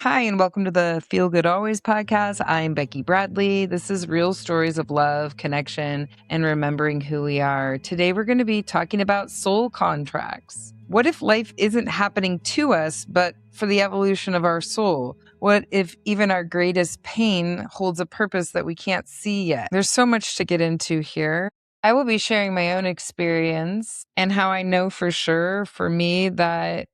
Hi, and welcome to the Feel Good Always podcast. I'm Becky Bradley. This is real stories of love, connection, and remembering who we are. Today, we're going to be talking about soul contracts. What if life isn't happening to us, but for the evolution of our soul? What if even our greatest pain holds a purpose that we can't see yet? There's so much to get into here. I will be sharing my own experience and how I know for sure for me that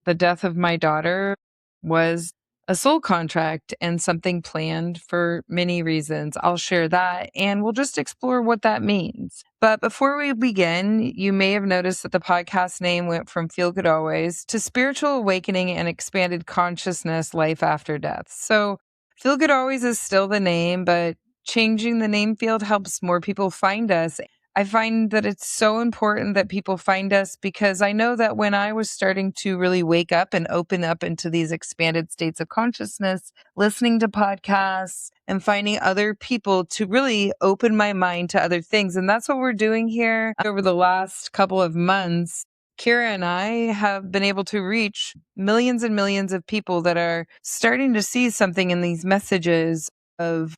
the death of my daughter was a soul contract and something planned for many reasons. I'll share that and we'll just explore what that means. But before we begin, you may have noticed that the podcast name went from Feel Good Always to Spiritual Awakening and Expanded Consciousness Life After Death. So Feel Good Always is still the name, but changing the name field helps more people find us. I find that it's so important that people find us because I know that when I was starting to really wake up and open up into these expanded states of consciousness, listening to podcasts and finding other people to really open my mind to other things. And that's what we're doing here over the last couple of months. Keira and I have been able to reach millions and millions of people that are starting to see something in these messages of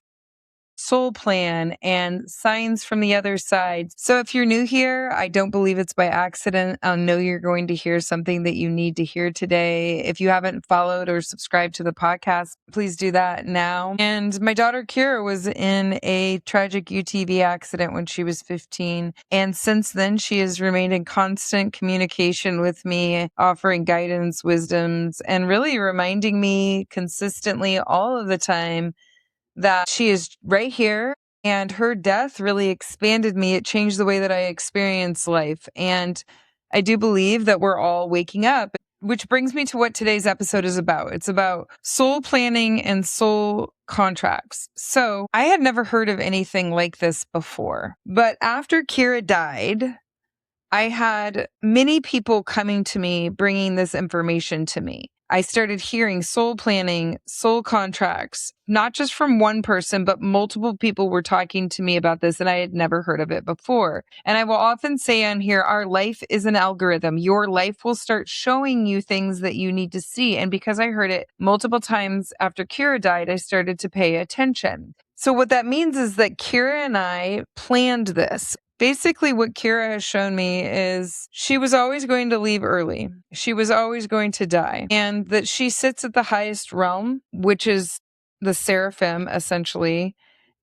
soul plan and signs from the other side. So if you're new here, I don't believe it's by accident. I know you're going to hear something that you need to hear today. If you haven't followed or subscribed to the podcast, please do that now. And my daughter Keira was in a tragic UTV accident when she was 15. And since then, she has remained in constant communication with me, offering guidance, wisdoms, and really reminding me consistently all of the time that she is right here and her death really expanded me. It changed the way that I experience life. And I do believe that we're all waking up, which brings me to what today's episode is about. It's about soul planning and soul contracts. So I had never heard of anything like this before. But after Keira died, I had many people coming to me, bringing this information to me. I started hearing soul planning, soul contracts, not just from one person, but multiple people were talking to me about this, and I had never heard of it before. And I will often say on here, our life is an algorithm. Your life will start showing you things that you need to see. And because I heard it multiple times after Keira died, I started to pay attention. So what that means is that Keira and I planned this. Basically, what Keira has shown me is she was always going to leave early. She was always going to die. And that she sits at the highest realm, which is the seraphim, essentially.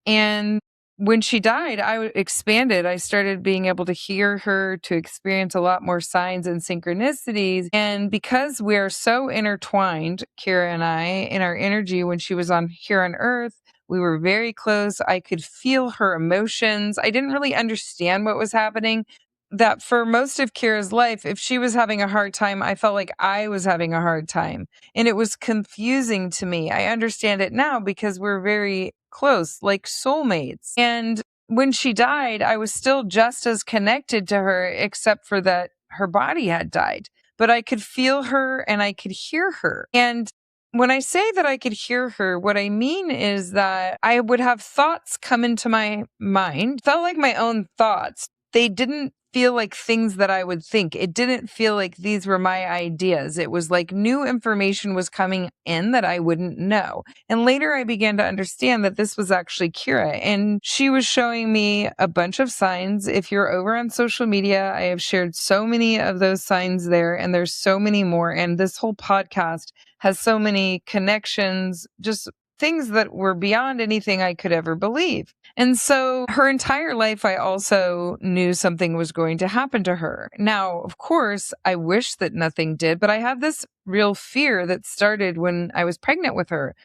And when she died, I expanded. I started being able to hear her, to experience a lot more signs and synchronicities. And because we are so intertwined, Keira and I, in our energy when she was here on Earth, we were very close. I could feel her emotions. I didn't really understand what was happening. That for most of Keira's life, if she was having a hard time, I felt like I was having a hard time. And it was confusing to me. I understand it now because we're very close, like soulmates. And when she died, I was still just as connected to her, except for that her body had died. But I could feel her and I could hear her. And when I say that I could hear her, what I mean is that I would have thoughts come into my mind, felt like my own thoughts. They didn't feel like things that I would think. It didn't feel like these were my ideas. It was like new information was coming in that I wouldn't know. And later I began to understand that this was actually Keira, and she was showing me a bunch of signs. If you're over on social media, I have shared so many of those signs there, and there's so many more. And this whole podcast has so many connections, just things that were beyond anything I could ever believe. And so her entire life, I also knew something was going to happen to her. Now, of course, I wish that nothing did, but I have this real fear that started when I was pregnant with her.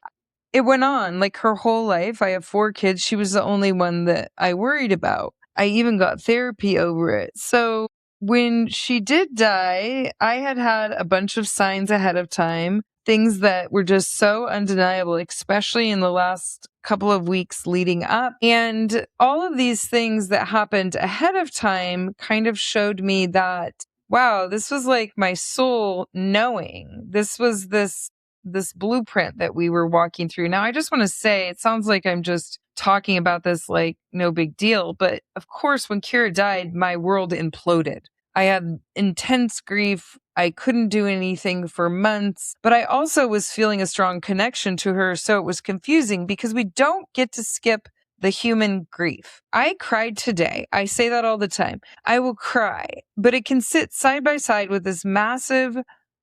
It went on like her whole life. I have 4 kids. She was the only one that I worried about. I even got therapy over it. So when she did die, I had a bunch of signs ahead of time, things that were just so undeniable, especially in the last couple of weeks leading up. And all of these things that happened ahead of time kind of showed me that, wow, this was like my soul knowing. This was this blueprint that we were walking through. Now, I just want to say, it sounds like I'm just talking about this like no big deal. But of course, when Keira died, my world imploded. I had intense grief. I couldn't do anything for months, but I also was feeling a strong connection to her. So it was confusing because we don't get to skip the human grief. I cried today. I say that all the time. I will cry, but it can sit side by side with this massive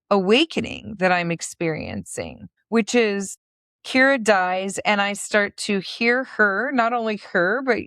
awakening that I'm experiencing, which is Keira dies and I start to hear her, not only her, but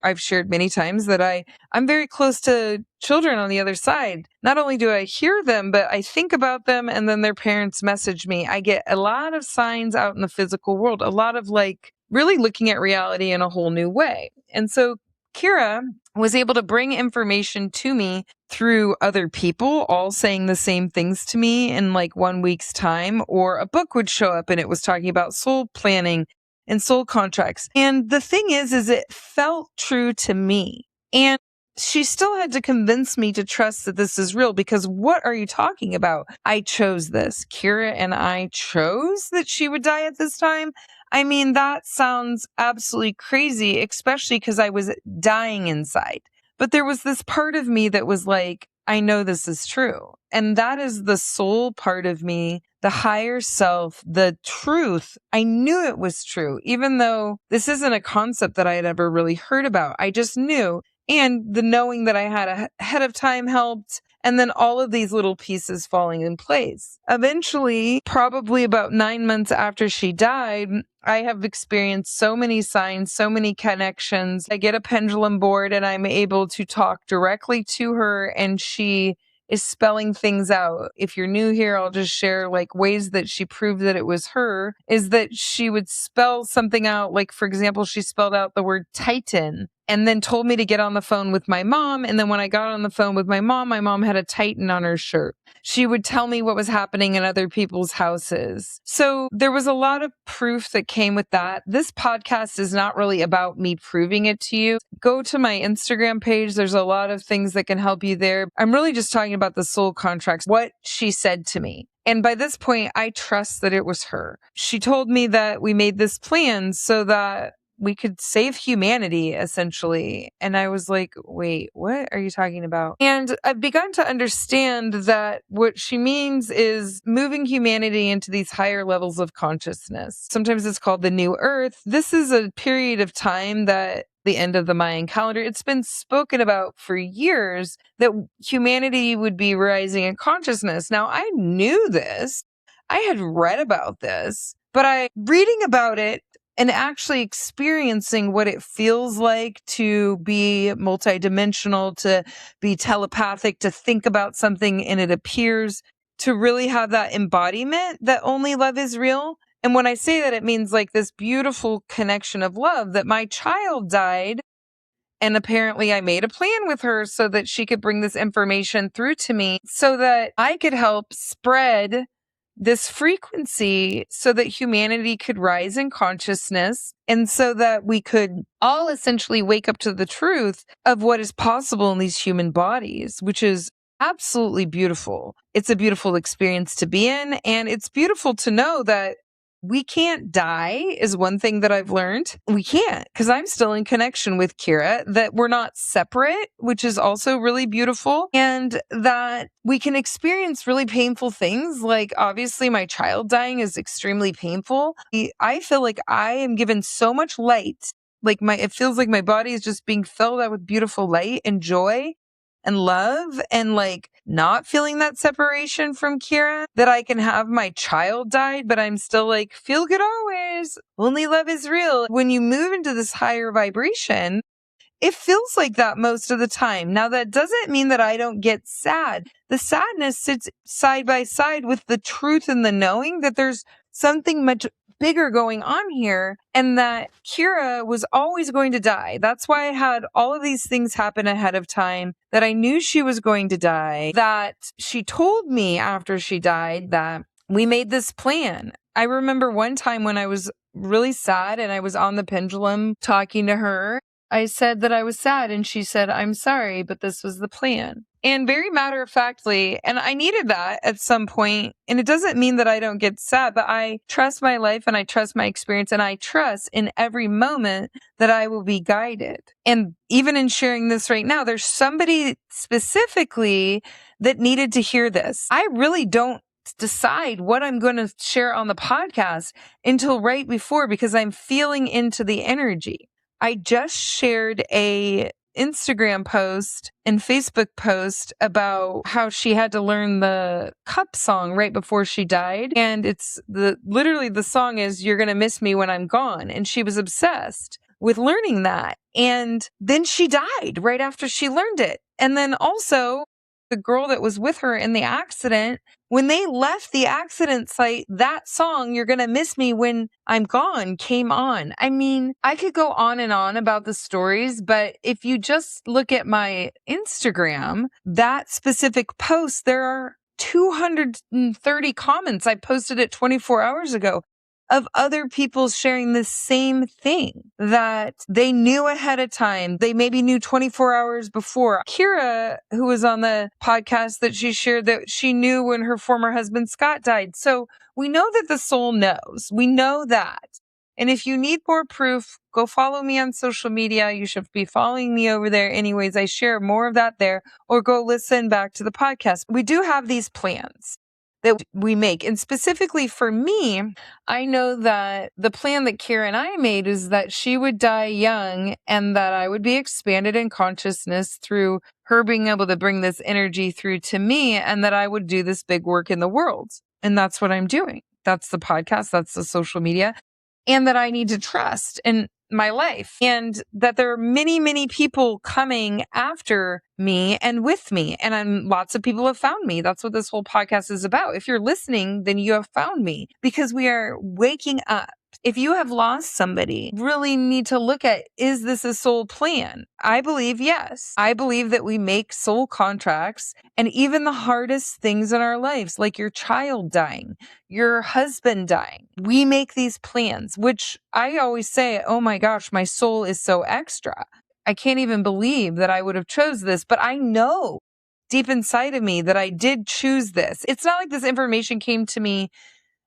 I've shared many times that I'm very close to children on the other side. Not only do I hear them, but I think about them and then their parents message me. I get a lot of signs out in the physical world, a lot of like really looking at reality in a whole new way. And so Keira was able to bring information to me through other people all saying the same things to me in like 1 week's time, or a book would show up and it was talking about soul planning and soul contracts. And the thing is it felt true to me. And she still had to convince me to trust that this is real, because what are you talking about? I chose this. Keira and I chose that she would die at this time. I mean, that sounds absolutely crazy, especially because I was dying inside. But there was this part of me that was like, I know this is true. And that is the soul part of me, the higher self, the truth. I knew it was true, even though this isn't a concept that I had ever really heard about. I just knew. And the knowing that I had ahead of time helped. And then all of these little pieces falling in place. Eventually, probably about 9 months after she died, I have experienced so many signs, so many connections. I get a pendulum board and I'm able to talk directly to her, and she is spelling things out. If you're new here, I'll just share like ways that she proved that it was her, is that she would spell something out. Like, for example, she spelled out the word Titan and then told me to get on the phone with my mom. And then when I got on the phone with my mom had a Titan on her shirt. She would tell me what was happening in other people's houses. So there was a lot of proof that came with that. This podcast is not really about me proving it to you. Go to my Instagram page. There's a lot of things that can help you there. I'm really just talking about the soul contracts, what she said to me. And by this point, I trust that it was her. She told me that we made this plan so that we could save humanity, essentially. And I was like, wait, what are you talking about? And I've begun to understand that what she means is moving humanity into these higher levels of consciousness. Sometimes it's called the new earth. This is a period of time that the end of the Mayan calendar, it's been spoken about for years that humanity would be rising in consciousness. Now, I knew this. I had read about this, but reading about it and actually experiencing what it feels like to be multidimensional, to be telepathic, to think about something and it appears, to really have that embodiment that only love is real. And when I say that, it means like this beautiful connection of love, that my child died. And apparently I made a plan with her so that she could bring this information through to me so that I could help spread this frequency so that humanity could rise in consciousness, and so that we could all essentially wake up to the truth of what is possible in these human bodies, which is absolutely beautiful. It's a beautiful experience to be in, and it's beautiful to know that we can't die is one thing that I've learned. We can't, because I'm still in connection with Keira, that we're not separate, which is also really beautiful, and that we can experience really painful things. Like, obviously, my child dying is extremely painful. I feel like I am given so much light. Like, it feels like my body is just being filled out with beautiful light and joy and love, and like not feeling that separation from Keira, that I can have my child died, but I'm still like, feel good always. Only love is real. When you move into this higher vibration, it feels like that most of the time. Now, that doesn't mean that I don't get sad. The sadness sits side by side with the truth and the knowing that there's something much bigger going on here, and that Keira was always going to die. That's why I had all of these things happen ahead of time, that I knew she was going to die, that she told me after she died that we made this plan. I remember one time when I was really sad and I was on the pendulum talking to her, I said that I was sad, and she said, I'm sorry, but this was the plan. And very matter of factly, and I needed that at some point. And it doesn't mean that I don't get sad, but I trust my life and I trust my experience and I trust in every moment that I will be guided. And even in sharing this right now, there's somebody specifically that needed to hear this. I really don't decide what I'm going to share on the podcast until right before because I'm feeling into the energy. I just shared a Instagram post and Facebook post about how she had to learn the Cup song right before she died. And it's literally the song is You're Gonna Miss Me When I'm Gone. And she was obsessed with learning that. And then she died right after she learned it. And then also the girl that was with her in the accident, when they left the accident site, that song, You're Gonna Miss Me When I'm Gone, came on. I mean, I could go on and on about the stories, but if you just look at my Instagram, that specific post, there are 230 comments. I posted it 24 hours ago of other people sharing the same thing that they knew ahead of time. They maybe knew 24 hours before. Keira, who was on the podcast that she shared that she knew when her former husband Scott died. So we know that the soul knows. We know that. And if you need more proof, go follow me on social media. You should be following me over there. Anyways, I share more of that there, or go listen back to the podcast. We do have these plans that we make. And specifically for me, I know that the plan that Keira and I made is that she would die young and that I would be expanded in consciousness through her being able to bring this energy through to me and that I would do this big work in the world. And that's what I'm doing. That's the podcast. That's the social media. And that I need to trust in my life and that there are many, many people coming after me and with me. And lots of people have found me. That's what this whole podcast is about. If you're listening, then you have found me because we are waking up. If you have lost somebody, really need to look at, is this a soul plan? I believe yes. I believe that we make soul contracts and even the hardest things in our lives, like your child dying, your husband dying, we make these plans, which I always say, oh my gosh, my soul is so extra. I can't even believe that I would have chose this, but I know deep inside of me that I did choose this. It's not like this information came to me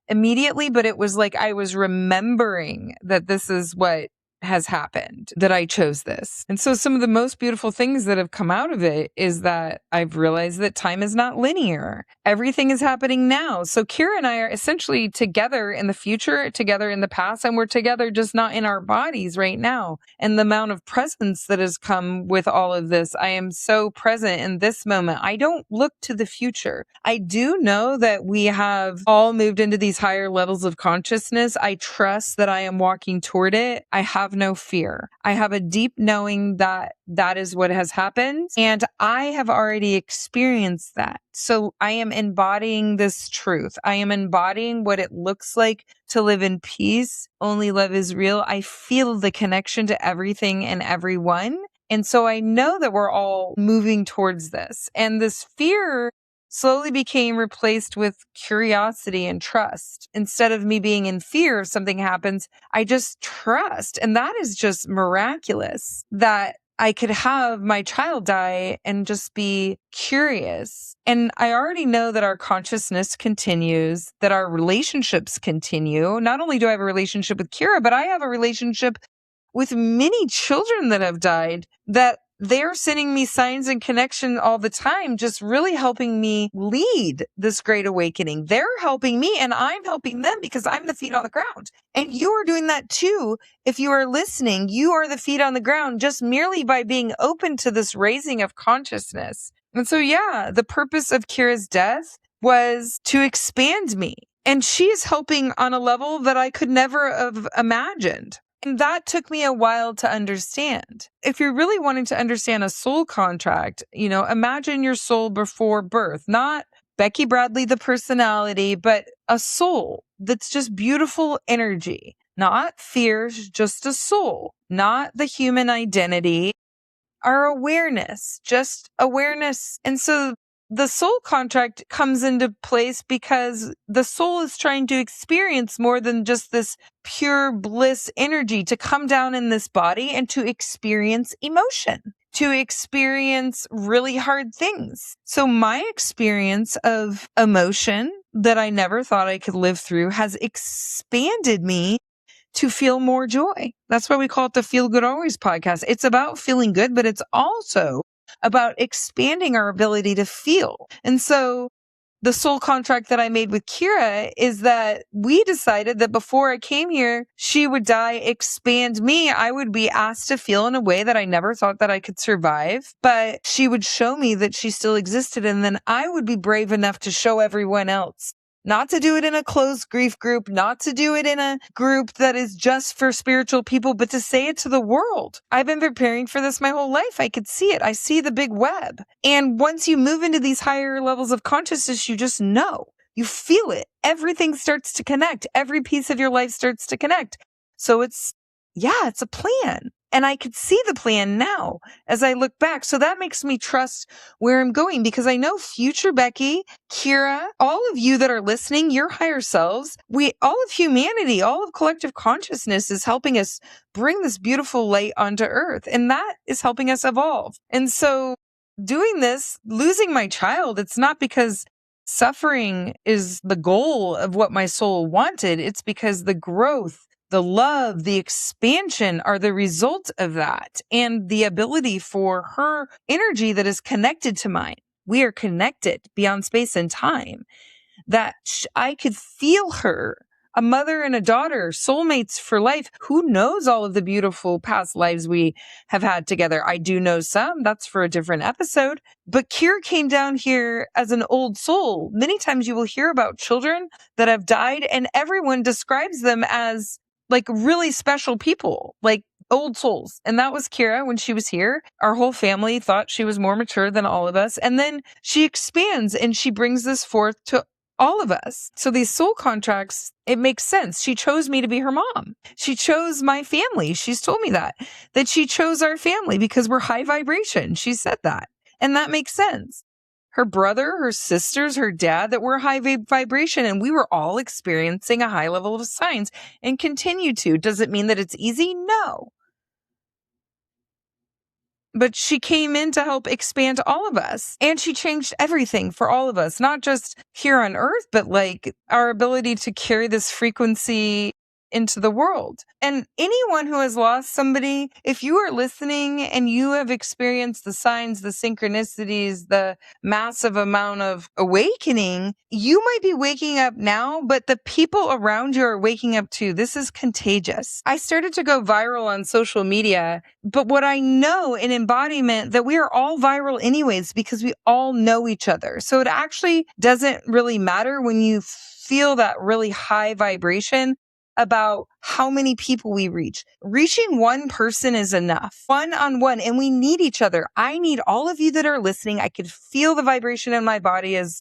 immediately, but it was like I was remembering that this is what has happened, that I chose this. And so some of the most beautiful things that have come out of it is that I've realized that time is not linear. Everything is happening now. So Keira and I are essentially together in the future, together in the past, and we're together just not in our bodies right now. And the amount of presence that has come with all of this, I am so present in this moment. I don't look to the future. I do know that we have all moved into these higher levels of consciousness. I trust that I am walking toward it. I have no fear. I have a deep knowing that that is what has happened. And I have already experienced that. So I am embodying this truth. I am embodying what it looks like to live in peace. Only love is real. I feel the connection to everything and everyone. And so I know that we're all moving towards this. And this fear slowly became replaced with curiosity and trust. Instead of me being in fear if something happens, I just trust. And that is just miraculous that I could have my child die and just be curious. And I already know that our consciousness continues, that our relationships continue. Not only do I have a relationship with Keira, but I have a relationship with many children that have died that they're sending me signs and connection all the time, just really helping me lead this great awakening. They're helping me and I'm helping them because I'm the feet on the ground. And you are doing that too. If you are listening, you are the feet on the ground just merely by being open to this raising of consciousness. And so, yeah, the purpose of Keira's death was to expand me. And she is helping on a level that I could never have imagined. And that took me a while to understand. If you're really wanting to understand a soul contract, imagine your soul before birth, not Becky Bradley, the personality, but a soul that's just beautiful energy, not fears, just a soul, not the human identity, our awareness, just awareness. And so the soul contract comes into place because the soul is trying to experience more than just this pure bliss energy, to come down in this body and to experience emotion, to experience really hard things. So my experience of emotion that I never thought I could live through has expanded me to feel more joy. That's why we call it the Feel Good Always podcast. It's about feeling good, but it's also about expanding our ability to feel. And so the soul contract that I made with Keira is that we decided that before I came here, she would die, expand me. I would be asked to feel in a way that I never thought that I could survive, but she would show me that she still existed. And then I would be brave enough to show everyone else. Not to do it in a closed grief group, not to do it in a group that is just for spiritual people, but to say it to the world. I've been preparing for this my whole life. I could see it. I see the big web. And once you move into these higher levels of consciousness, you just know. You feel it. Everything starts to connect. Every piece of your life starts to connect. So it's a plan. And I could see the plan now as I look back. So that makes me trust where I'm going, because I know future Becky, Keira, all of you that are listening, your higher selves, all of humanity, all of collective consciousness is helping us bring this beautiful light onto earth. And that is helping us evolve. And so doing this, losing my child, it's not because suffering is the goal of what my soul wanted. It's because the growth, the love, the expansion are the result of that, and the ability for her energy that is connected to mine. We are connected beyond space and time, that I could feel her, a mother and a daughter, soulmates for life. Who knows all of the beautiful past lives we have had together? I do know some. That's for a different episode. But Keira came down here as an old soul. Many times you will hear about children that have died, and everyone describes them as like really special people, like old souls. And that was Keira when she was here. Our whole family thought she was more mature than all of us. And then she expands and she brings this forth to all of us. So these soul contracts, it makes sense. She chose me to be her mom. She chose my family. She's told me that she chose our family because we're high vibration. She said that. And that makes sense. Her brother, her sisters, her dad, that were high vibration, and we were all experiencing a high level of signs and continue to. Does it mean that it's easy? No. But she came in to help expand all of us. And she changed everything for all of us, not just here on Earth, but like our ability to carry this frequency into the world. And anyone who has lost somebody, if you are listening and you have experienced the signs, the synchronicities, the massive amount of awakening, you might be waking up now, but the people around you are waking up too. This is contagious. I started to go viral on social media, but what I know in embodiment, that we are all viral anyways, because we all know each other. So it actually doesn't really matter when you feel that really high vibration about how many people we reach. Reaching one person is enough, one-on-one, and we need each other. I need all of you that are listening. I could feel the vibration in my body as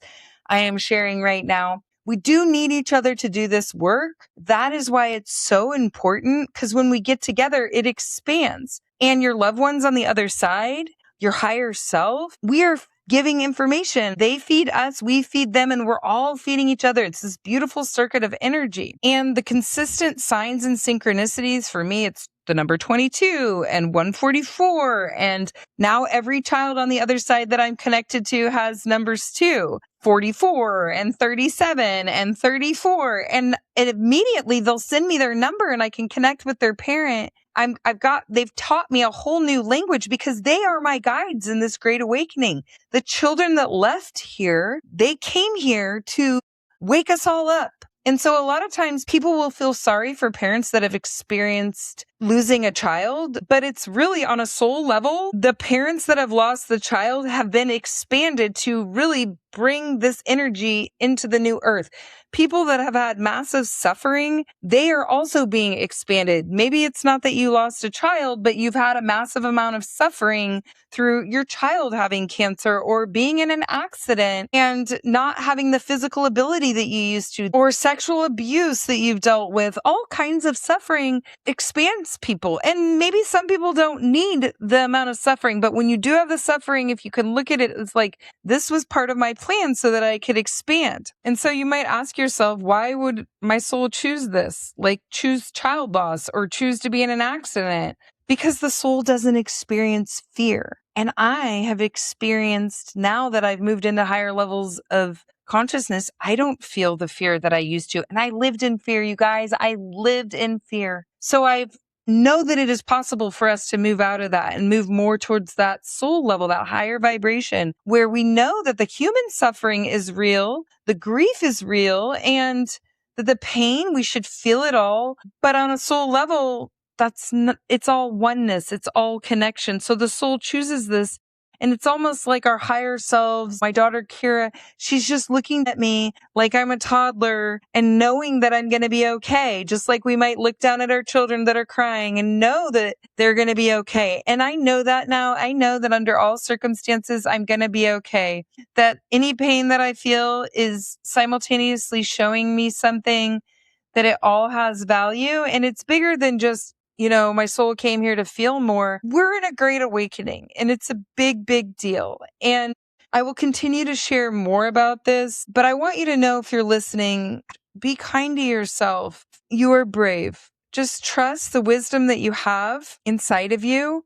I am sharing right now. We do need each other to do this work. That is why it's so important, because when we get together, it expands. And your loved ones on the other side, your higher self, we are giving information. They feed us, we feed them, and we're all feeding each other. It's this beautiful circuit of energy. And the consistent signs and synchronicities, for me, it's the number 22 and 144. And now every child on the other side that I'm connected to has numbers too. 44 and 37 and 34. And immediately they'll send me their number and I can connect with their parent. They've taught me a whole new language because they are my guides in this great awakening. The children that left here, they came here to wake us all up. And so a lot of times people will feel sorry for parents that have experienced losing a child, but it's really on a soul level. The parents that have lost the child have been expanded to really bring this energy into the new earth. people that have had massive suffering, they are also being expanded. Maybe it's not that you lost a child, but you've had a massive amount of suffering through your child having cancer or being in an accident and not having the physical ability that you used to, or sexual abuse that you've dealt with. All kinds of suffering expands people. And maybe some people don't need the amount of suffering, but when you do have the suffering, if you can look at it, it's like, this was part of my plan so that I could expand. And so you might ask yourself, why would my soul choose this? Like choose child loss or choose to be in an accident? Because the soul doesn't experience fear. And I have experienced, now that I've moved into higher levels of consciousness, I don't feel the fear that I used to. And I lived in fear, you guys. I lived in fear. So I know that it is possible for us to move out of that and move more towards that soul level, that higher vibration, where we know that the human suffering is real, the grief is real, and that the pain, we should feel it all. But on a soul level, it's all oneness. It's all connection. So the soul chooses this. And it's almost like our higher selves. My daughter, Keira, she's just looking at me like I'm a toddler and knowing that I'm going to be okay. Just like we might look down at our children that are crying and know that they're going to be okay. And I know that now. I know that under all circumstances, I'm going to be okay. That any pain that I feel is simultaneously showing me something, that it all has value. And it's bigger than just, my soul came here to feel more. We're in a great awakening and it's a big, big deal. And I will continue to share more about this, but I want you to know, if you're listening, be kind to yourself. You are brave. Just trust the wisdom that you have inside of you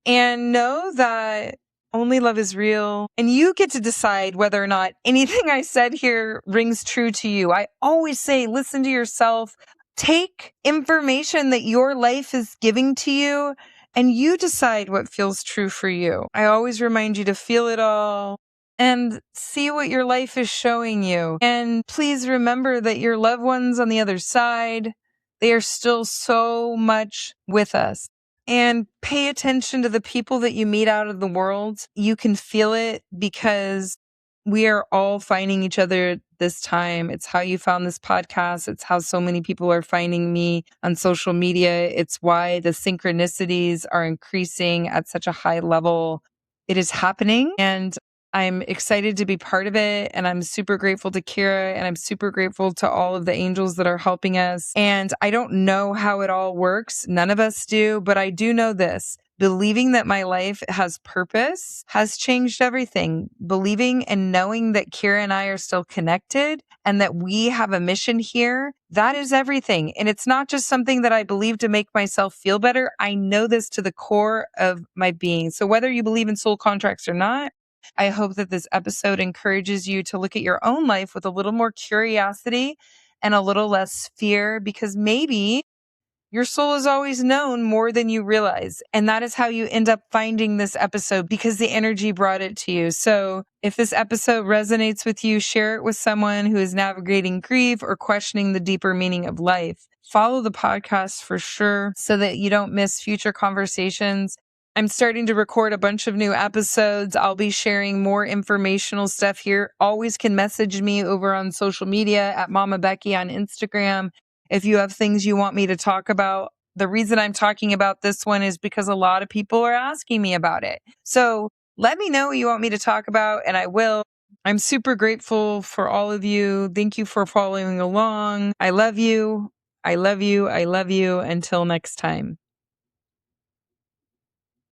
and know that only love is real. And you get to decide whether or not anything I said here rings true to you. I always say, listen to yourself. Take information that your life is giving to you and you decide what feels true for you. I always remind you to feel it all and see what your life is showing you. And please remember that your loved ones on the other side, they are still so much with us. And pay attention to the people that you meet out of the world. You can feel it because we are all finding each other this time. It's how you found this podcast. It's how so many people are finding me on social media. It's why the synchronicities are increasing at such a high level. It is happening and I'm excited to be part of it. And I'm super grateful to Keira and I'm super grateful to all of the angels that are helping us. And I don't know how it all works. None of us do, but I do know this. Believing that my life has purpose has changed everything. Believing and knowing that Keira and I are still connected and that we have a mission here, that is everything. And it's not just something that I believe to make myself feel better. I know this to the core of my being. So whether you believe in soul contracts or not, I hope that this episode encourages you to look at your own life with a little more curiosity and a little less fear, because maybe your soul is always known more than you realize. And that is how you end up finding this episode, because the energy brought it to you. So if this episode resonates with you, share it with someone who is navigating grief or questioning the deeper meaning of life. Follow the podcast for sure so that you don't miss future conversations. I'm starting to record a bunch of new episodes. I'll be sharing more informational stuff here. Always can message me over on social media at Mama Becky on Instagram. If you have things you want me to talk about. The reason I'm talking about this one is because a lot of people are asking me about it. So let me know what you want me to talk about and I will. I'm super grateful for all of you. Thank you for following along. I love you. I love you. I love you. Until next time.